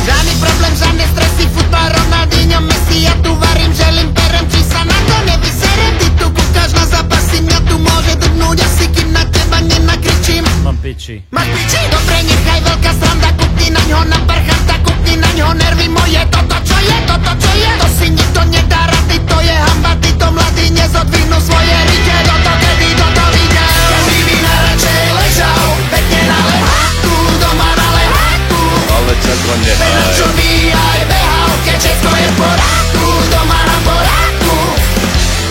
Žádný problém, žádné stresy, futbal, Ronaldinho, Messi, ja tu varím, želím, perem, či sa na to nevyserem. Ty tu kúkaš na zápasy, mňa tu môže drgnúť asi, kým na teba nenakričím. Mám piči. Máš piči? Dobre, nechaj veľká sranda, kúpni na ňo na parchanta, kúpni na ňo nervy moje. Toto čo je, to si nikto nedá rady, to je hamba, títo mladí nezodvihnú svoje rite. Toto kedy toto videl, každý by najradšej ležal, pekne na leháku, doma na leháku. Ale čako nehaj. Čo by aj behal, keď všetko je v poráku, doma na poráku.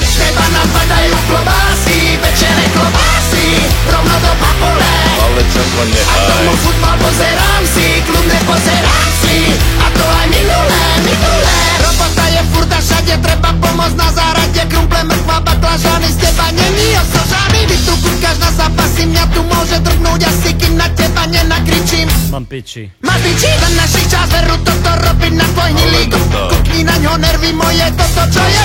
Z teba napadajú klobásy, pečené klobásy, rovno do papule. Ale čako A nehaj. tomu futbal pozerám si, kľudne pozerám si. A to aj minulé. Robota je furt a všade, treba pomôcť na záhrade. Krumple, mrkva, baklažany, z teba není osožaný. Ty tu kúkaš na zápasy, mňa tu môže drgnúť asi, kým na teba nenakričím. Mám piči. Máš piči, za našich čas veru toto robiť na tvoj hnilý. Kúkni na ňo nervy moje, toto čo je,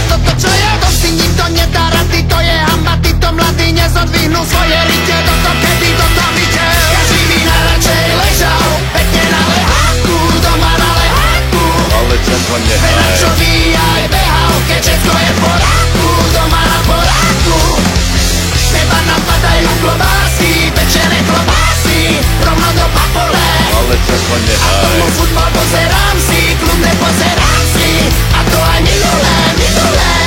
to si nikto nedá rady, to je hamba, títo mladí nezodvihnú svoje rite. Toto kedy toto videl, každý by najradšej ležal, pekne na leháku, doma na leháku. Ale čako nehaj. Čo by aj behal, keď všetko je v poráku, doma na poráku. Z teba napadajú klobásy, pečené klobásy, rovno do papule. Ale čako nehaj. Tomu futbal pozerám si, kľudne pozerám si. A to aj minulé.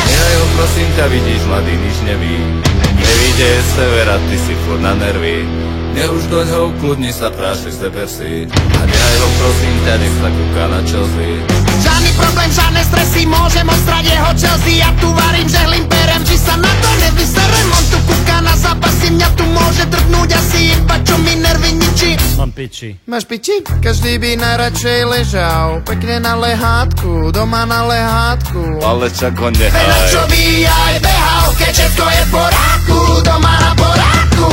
Nehaj ho prosím ťa, vidíš, mladý nič neví. Nevíde severa, ty si furt na nervy. Neuž doň ho, kľudni sa, práši steper si. A nehaj ho prosím ťa, nech sa kúka na Chelsea. Žiadny problém, žiadne stresy, môžem ostrať jeho Chelsea. Ja tu varím, žehlím, perem, či sa na to nevyserem. On tu kúka na zápasy, mňa tu môže drgnúť asi, iba čo mi nervy ničí. Mám piči. Máš piči? Každý by najradšej ležal, pekne na lehátku, doma na lehátku. Ale čako Čo nehaj. by aj behal, keď všetko je v poráku, doma na poráku.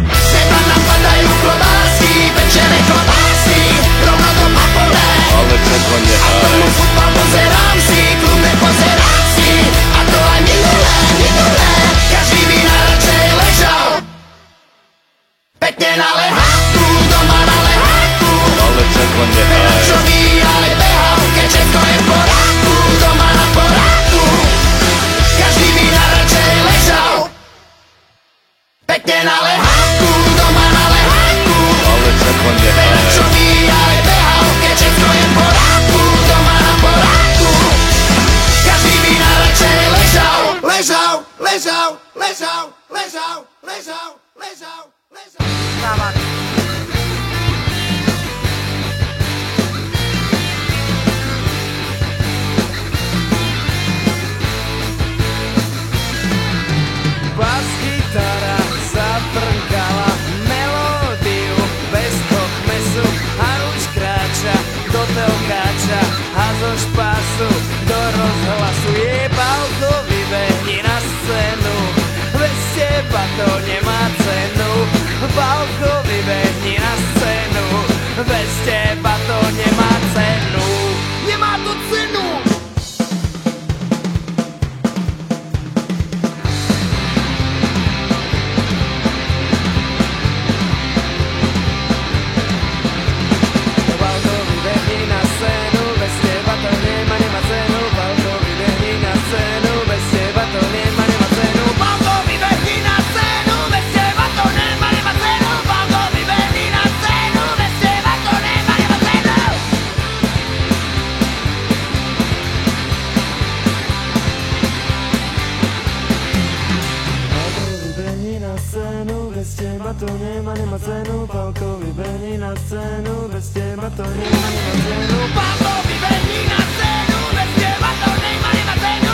Z teba napadajú klobásy, pečené klobásy, rovno do papule. Ale čako A nehaj. tomu futbal pozerám si, kľudne pozerám si. A to aj minulé. Každý by najradšej ležal, pekne na lehátku, doma na lehátku. Ale čako nehaj. Čo by aj behal, keď všetko je v poráku, doma na poráku. Každý by najradšej ležal, pekne na lehátku, doma na lehátku. Ale čako nehaj. Čo by aj behal, keď všetko je v poráku, doma na poráku. Každý by najradšej ležal. Bas gitara zaprnkala melódiu bez ochmesu a už kráča do telkáča a zo špasu do rozhlasu jebal to vybehni na scénu, bez teba to nemá cenu. Balko vybehni na scénu, bez teba to nemá cenu. Nemá to cenu. To nemá cenu, Pálko vybehni na scénu, bez teba to nemá cenu. Pálko vybehni na scénu, bez teba to nemá cenu.